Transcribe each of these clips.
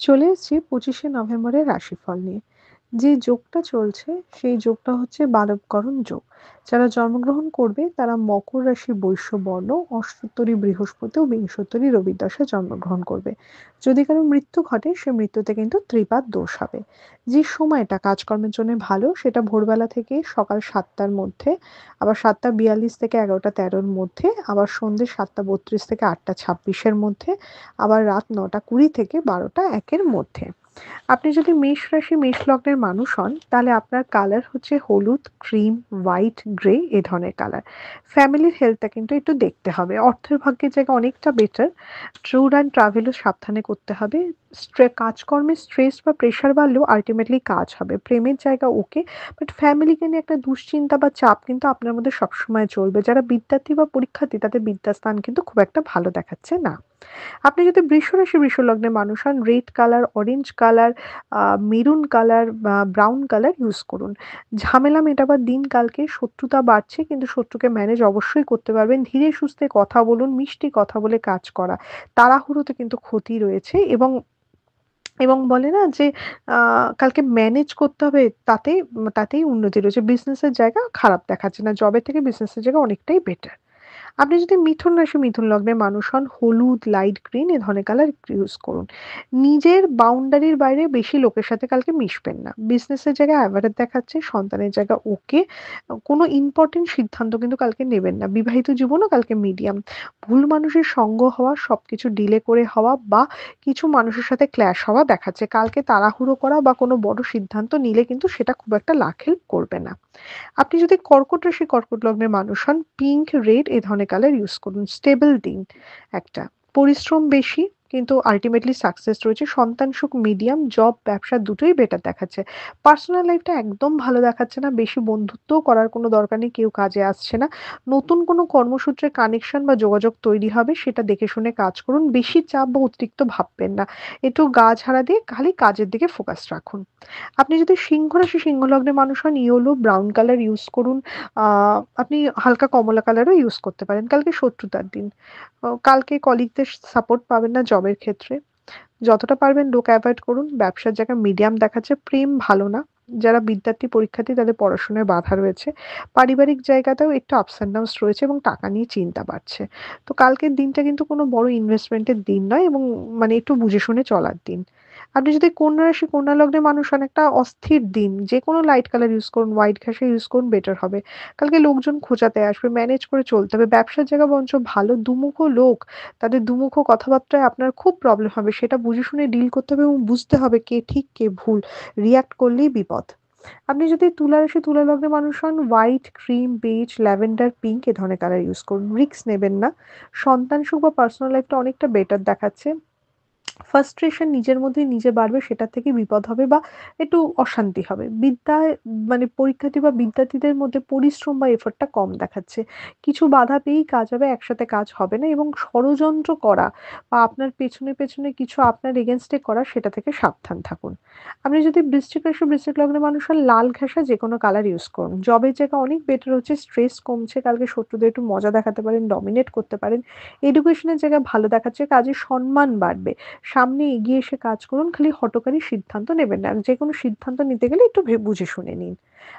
চলে এসেছি ২৫শে নভেম্বরের রাশিফল নিয়ে। যে যোগটা চলছে সেই যোগটা হচ্ছে বালবকরণ যোগ। যারা জন্মগ্রহণ করবে তারা মকর রাশি বৈশ্য বর্ণ, অষ্টোত্তরী বৃহস্পতি ও বিংশোত্তরী রবির দশায় জন্মগ্রহণ করবে। যদি কারো মৃত্যু ঘটে সে মৃত্যুতে কিন্তু ত্রিপাদ দোষ হবে। যে সময়টা কাজকর্মের জন্য ভালো সেটা ভোরবেলা থেকে সকাল ৭টার মধ্যে, আবার ৭টা ৪২ থেকে ১১টা ১৩-র মধ্যে, আবার সন্ধ্যে ৭টা ৩২ থেকে ৮টা ২৬-এর মধ্যে, আবার রাত ৯টা ২০ থেকে ১২টা ১-এর মধ্যে। আপনি যদি মেষ রাশি মেষ লগ্নের মানুষ হন তাহলে আপনার কালার হচ্ছে হলুদ, ক্রিম, হোয়াইট, গ্রে এ ধরনের কালার। ফ্যামিলির হেলথটা কিন্তু একটু দেখতে হবে। অর্থের ভাগ্যের জায়গা অনেকটা বেটার। ট্যুর অ্যান্ড ট্রাভেলও সাবধানে করতে হবে। কাজকর্মে স্ট্রেস বা প্রেশার বাড়লেও আল্টিমেটলি কাজ হবে। প্রেমের জায়গা ওকে, বাট ফ্যামিলিকে নিয়ে একটা দুশ্চিন্তা বা চাপ কিন্তু আপনার মধ্যে সবসময় চলবে। যারা বিদ্যার্থী বা পরীক্ষার্থী তাদের বিদ্যাস্থান কিন্তু খুব একটা ভালো দেখাচ্ছে না। আপনি যদি বৃষ রাশি বৃষ লগ্নের মানুষ হন, red colour, orange colour, maroon colour বা ব্রাউন কালার ইউজ করুন। ঝামেলা মেটাবার দিন কালকে। শত্রুতা বাড়ছে কিন্তু শত্রুকে ম্যানেজ অবশ্যই করতে পারবেন। ধীরে সুস্থে কথা বলুন, মিষ্টি কথা বলে কাজ করা। তাড়াহুড়োতে কিন্তু ক্ষতি রয়েছে, এবং বলে না যে কালকে ম্যানেজ করতে হবে, তাতেই উন্নতি রয়েছে। বিজনেসের জায়গা খারাপ দেখাচ্ছে না। জবের থেকে বিজনেসের জায়গা অনেকটাই বেটার। আপনি যদি মিথুন রাশি মিথুন লগ্নের মানুষ হন, হলুদ, লাইট গ্রিন এ ধরনের কালার ইউজ করুন। নিজের বাউন্ডারির বাইরে বেশি লোকের সাথে কালকে মিশবেন না। বিজনেসের জায়গায় অ্যাভারেজ দেখাচ্ছে, সন্তানের জায়গা ওকে। কোনো ইম্পর্টেন্ট সিদ্ধান্ত কিন্তু কালকে নেবেন না। বিবাহিত জীবনও কালকে মিডিয়াম। ভুল মানুষের সঙ্গ হওয়া, সবকিছু ডিলে করে হওয়া বা কিছু মানুষের সাথে ক্ল্যাশ হওয়া দেখাচ্ছে। কালকে তাড়াহুড়ো করা বা কোনো বড় সিদ্ধান্ত নিলে কিন্তু সেটা খুব একটা লাখ হেল্প করবে না। আপনি যদি কর্কট রাশি কর্কট লগ্নের মানুষ হন, পিঙ্ক, রেড এ ধরনের কালার ইউজ করুন। স্টেবল দিন একটা। পরিশ্রম বেশি কিন্তু আল্টিমেটলি সাকসেস রয়েছে। সন্তান সুখ মিডিয়াম, জব ব্যবসা দুটোই বেটার দেখাচ্ছে। পার্সোনাল লাইফটা একদম ভালো দেখাচ্ছে না। বেশি বন্ধুত্বও করার কোনো দরকার নেই, কেউ কাজে আসছে না। নতুন কোনো কর্মসূত্রে কানেকশন বা যোগাযোগ তৈরি হবে, সেটা দেখে শুনে কাজ করুন। বেশি চাপ বা অতিরিক্ত ভাববেন না। একটু গা ঝাড়া দিয়ে খালি কাজের দিকে ফোকাস রাখুন। আপনি যদি সিংহ রাশি সিংহ লগ্নের মানুষ হন, ইয়েলো, ব্রাউন কালার ইউজ করুন। আপনি হালকা কমলা কালারও ইউজ করতে পারেন। কালকে শত্রুতার দিন। কালকে কলিগদের সাপোর্ট পাবেন না জবের ক্ষেত্রে। যতটা পারবেন লোক এভয়েড করুন। ব্যবসার জায়গায় মিডিয়াম দেখাচ্ছে, প্রেম ভালো না। যারা বিদ্যার্থী পরীক্ষার্থী তাদের পড়াশোনায় বাধা রয়েছে। পারিবারিক জায়গাতেও একটু আপস অ্যান্ড ডাউনস রয়েছে এবং টাকা নিয়ে চিন্তা বাড়ছে। তো কালকের দিনটা কিন্তু কোনো বড় ইনভেস্টমেন্টের দিন নয়, এবং মানে একটু বুঝে শুনে চলার দিন। আপনি যদি কন্যা রাশি কন্যা লগ্নের মানুষ হন, একটা অস্থির দিন। যেকোনো লাইট কালার ইউজ করুন, হোয়াইট ঘাসে ইউজ করুন, বেটার হবে। কালকে লোকজন খোঁচাতে আসবে, ম্যানেজ করে চলতে হবে। ব্যবসার জায়গা বরঞ্চ ভালো। দুমুখো লোক, তাদের দুমুখো কথাবার্তায় আপনার খুব প্রবলেম হবে। সেটা বুঝে শুনে ডিল করতে হবে এবং বুঝতে হবে কে ঠিক কে ভুল। রিঅ্যাক্ট করলেই বিপদ। আপনি যদি তুলা রাশি তুলা লগ্নের মানুষ হন, white, cream, beige, lavender, pink এ ধরনের কালার ইউজ করুন। রিস্ক নেবেন না। সন্তান সুখ বা পার্সোনাল লাইফটা অনেকটা বেটার দেখাচ্ছে। ফ্রাস্ট্রেশন নিজের মধ্যেই নিজে বাড়বে, সেটা থেকে বিপদ হবে বা একটু অশান্তি হবে। বিদ্যায় মানে পরীক্ষার্থী বা বিদ্যার্থীদের মধ্যে পরিশ্রম বা এফোর্টটা কম দেখাচ্ছে। কিছু বাধা পেয়েই কাজ হবে, একসাথে কাজ হবে না, এবং ষড়যন্ত্র করা বা আপনার পেছনে কিছু আপনার এগেনস্টে করা, সেটা থেকে সাবধান থাকুন। আপনি যদি বৃশ্চিক রাশি বৃশ্চিক লগ্নের মানুষ হন, লাল ঘেঁষা যেকোনো কালার ইউজ করুন। জবের জায়গা অনেক বেটার হচ্ছে, স্ট্রেস কমছে। কালকে শত্রুদের একটু মজা দেখাতে পারেন, ডমিনেট করতে পারেন। এডুকেশনের জায়গা ভালো দেখাচ্ছে, কাজে সম্মান বাড়বে। সামনে এগিয়ে এসে কাজ করুন, খালি হঠকারী সিদ্ধান্ত নেবেন না। যে কোনো সিদ্ধান্ত নিতে গেলে একটু বুঝে শুনে নিন।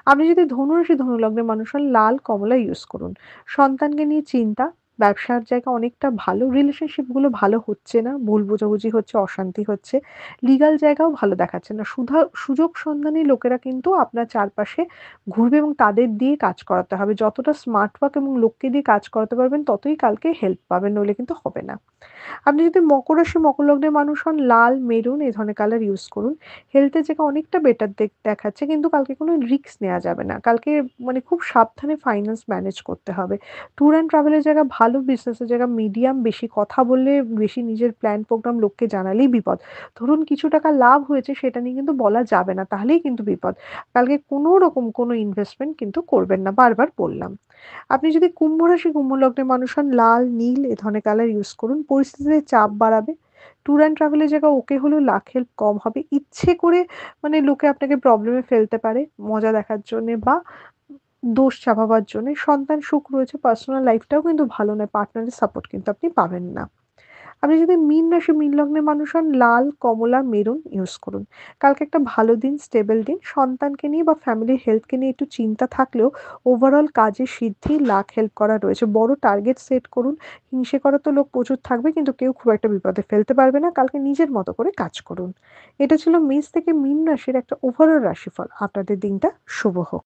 আপনি যদি ধনুরাশি ধনুলগ্নের মানুষ হন, লাল কমলা ইউজ করুন। সন্তানকে নিয়ে চিন্তা। ব্যবসার জায়গা অনেকটা ভালো। রিলেশনশিপ গুলো ভালো হচ্ছে না, ভুল বোঝাবুঝি হচ্ছে, অশান্তি হচ্ছে। লিগাল জায়গাও ভালো দেখাচ্ছে না। সুযোগ সন্ধানী লোকেরা কিন্তু আপনার চারপাশে ঘুরবে এবং তাদের দিয়ে কাজ করাতে হবে। যতটা স্মার্ট ওয়ার্ক এবং লোককে দিয়ে কাজ করাতে পারবেন ততই কালকে হেল্প পাবেন, নইলে কিন্তু হবে না। আপনি যদি মকর রাশি মকর লগ্নের মানুষ হন, লাল, মেরুন এই ধরনের কালার ইউজ করুন। হেলথের জায়গা অনেকটা বেটার দেখাচ্ছে কিন্তু কালকে কোনো রিস্ক নেওয়া যাবে না। কালকে মানে খুব সাবধানে ফাইন্যান্স ম্যানেজ করতে হবে। ট্যুর অ্যান্ড ট্রাভেলের জায়গা ভালো, বিজনেসের জায়গা মিডিয়াম। বেশি কথা বললে, বেশি নিজের প্ল্যান প্রোগ্রাম লোককে জানালেই বিপদ। ধরুন কিছু টাকা লাভ হয়েছে সেটা নিয়ে কিন্তু বলা যাবে না, তাহলেই কিন্তু বিপদ। কালকে কোনো রকম কোনো ইনভেস্টমেন্ট কিন্তু করবেন না, বারবার বললাম। আপনি যদি কুম্ভ রাশি কুম্ভ লগ্নের মানুষ হন, লাল, নীল এ ধরনের কালার ইউজ করুন। পরিস্থিতিতে চাপ বাড়াবে। ট্যুর অ্যান্ড ট্রাভেলের জায়গায় ওকে হলেও লাখ হেল্প কম হবে। ইচ্ছে করে মানে লোকে আপনাকে প্রবলেমে ফেলতে পারে মজা দেখার জন্যে বা দোষ চাপাবার জন্যে। সন্তান সুখ রয়েছে, পার্সোনাল লাইফটাও কিন্তু ভালো নয়। পার্টনারের সাপোর্ট কিন্তু আপনি পাবেন না। আপনি যদি মীন রাশি, মীন লগ্নের মানুষ হন, লাল, কমলা, মেরুন ইউজ করুন। কালকে একটা ভালো দিন, স্টেবল দিন। সন্তানকে নিয়ে বা ফ্যামিলির হেলথকে নিয়ে একটু চিন্তা থাকলেও ওভারঅল কাজের সিদ্ধি, লাক হেল্প করা রয়েছে। বড় টার্গেট সেট করুন। হিংসে করা তো লোক প্রচুর থাকবে, কিন্তু কেউ খুব একটা বিপদে ফেলতে পারবে না। কালকে নিজের মতো করে কাজ করুন। এটা ছিল মেষ থেকে মীন রাশির একটা ওভারঅল রাশিফল। আপনাদের দিনটা শুভ হোক।